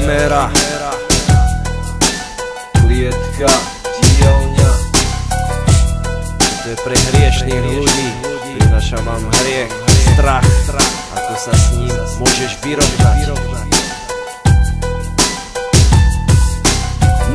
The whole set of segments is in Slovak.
Primera klietka, dielňa. To je pre hriešných ľudí. Prinášam vám hriech, strach, ako sa s ním môžeš vyrovnať.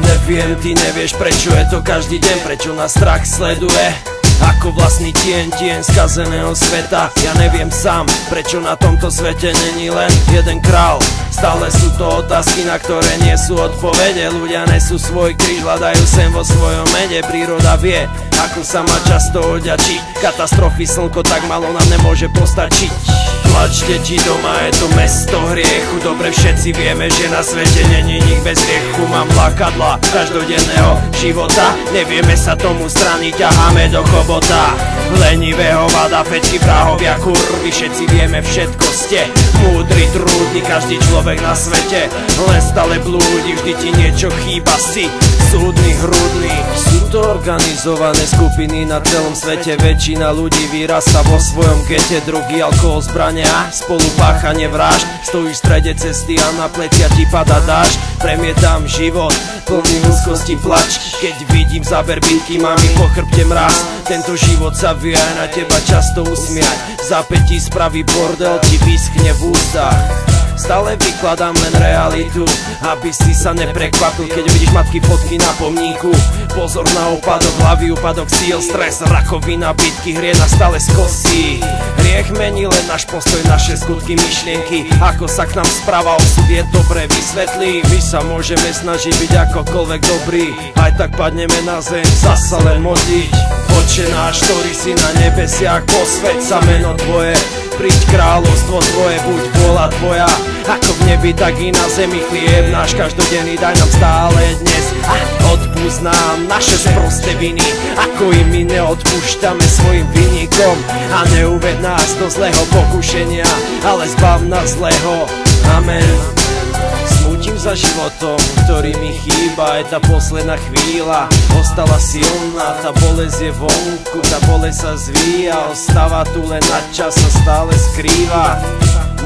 Neviem, ty nevieš, prečo je to každý deň, prečo nás strach sleduje ako vlastný tieň skazeného sveta. Ja neviem sám, prečo na tomto svete není len jeden král. Stále sú to otázky, na ktoré nie sú odpovede. Ľudia nesú svoj kríž, hľadajú sem vo svojom mede. Príroda vie, ako sa má často oďačiť. Katastrofy, slnko tak malo nám nemôže postačiť. Plač, deti, doma je to mesto hriechu. Dobre všetci vieme, že na svete není nik bez hriechu. Mám lákadla každodenného života, nevieme sa tomu straniť, ťaháme do chobota. Lenivého vada, fečky, vrahovia, kurvy, všetci vieme, všetko ste múdri, trúdni, každý človek na svete len stále blúdi, vždy ti niečo chýba, si súdny, hrudný. Sú to organizované skupiny na celom svete, väčšina ľudí vyrasta vo svojom gete. Drugy, alkohol, zbrania, spolupáchanie vražd. Stojíš v strede cesty a na plecia ti pada dážď. Premietam život, plný úzkosti, plač, keď vidím záber bitky, mám mi po chrbte mraz. Tento život sa vie aj na teba často usmiať. V zápätí spraví bordel, ti vyschne v ústach. Stále vykladám len realitu, aby si sa neprekvapil, keď vidíš matky fotky na pomníku. Pozor na úpadok hlavy, úpadok síl, stres, rakovina, bitky, hrie na stále skosí. Hriech mení len náš postoj, naše skutky, myšlienky. Ako sa k nám správa osud, je dobre vysvetlí. My sa môžeme snažiť byť akokoľvek dobrý, aj tak padneme na zem, zasa len modliť. Oče náš, ktorý si na nebesiach, posväť sa meno tvoje. Príď kráľovstvo tvoje, buď vôľa tvoja, ako v nebi, tak i na zemi. Chlieb náš každodenný daj nám stále dnes a odpúsť nám naše sprosté viny, ako i my neodpúšťame svojim vinníkom. A neuved nás do zlého pokušenia, ale zbav nás zlého. Amen. Smútim za životom, ktorý mi chýba, je tá posledná chvíľa. Ostala silná, tá bolesť je vonku, tá bolesť sa zvíja. Ostáva tu len na čas, sa stále skrýva.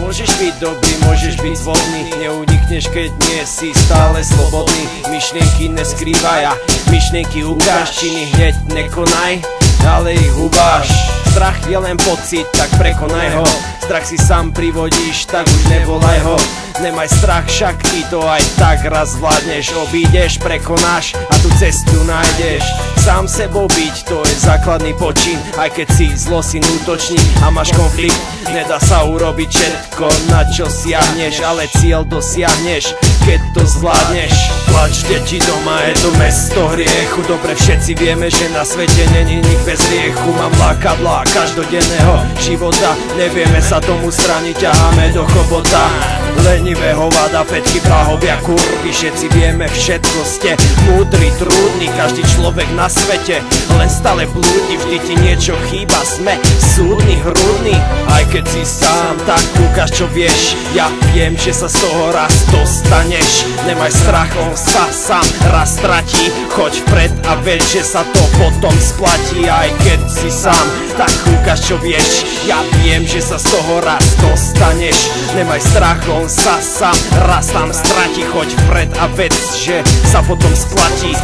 Môžeš byť dobrý, môžeš byť voľný, neunikneš, keď nie si stále slobodný. Myšlienky neskrývaj a myšlienky ukáž, činy hneď nekonaj, ale ich hubáš. Strach je len pocit, tak prekonaj ho. Strach si sám privodíš, tak už nevolaj ho. Nemaj strach, však ty to aj tak raz zvládneš. Obídeš, prekonáš a tú cestu nájdeš. Sám sebou byť, to je základný počin. Aj keď si zlosin, útočník a máš konflikt, nedá sa urobiť všetko, na čo siahneš, ale cieľ dosiahneš, keď to zvládneš. Plač, deti, doma je to mesto hriechu. Dobre všetci vieme, že na svete není nik bez hriechu. Mám lákadlá každodenného života, nevieme sa tomu straniť, ťaháme do chobota. Lenivého vada, fečky, vrahovia, kurvy, všetci vieme, všetko ste múdri, trúdni, každý človek na svete len stále blúdi, vždy ti niečo chýba, sme súdni, hrudní. Aj keď si sám, tak ukáž, čo vieš. Ja viem, že sa z toho raz dostaneš. Nemaj strach, on sa sám raz stratí. Choď vpred a veď, že sa to potom splatí. Aj keď si sám, tak ukáž, čo vieš. Ja viem, že sa z toho raz dostaneš. Nemaj strach, on sa sám raz tam stratí. Choď vpred a veď, že sa potom splatí.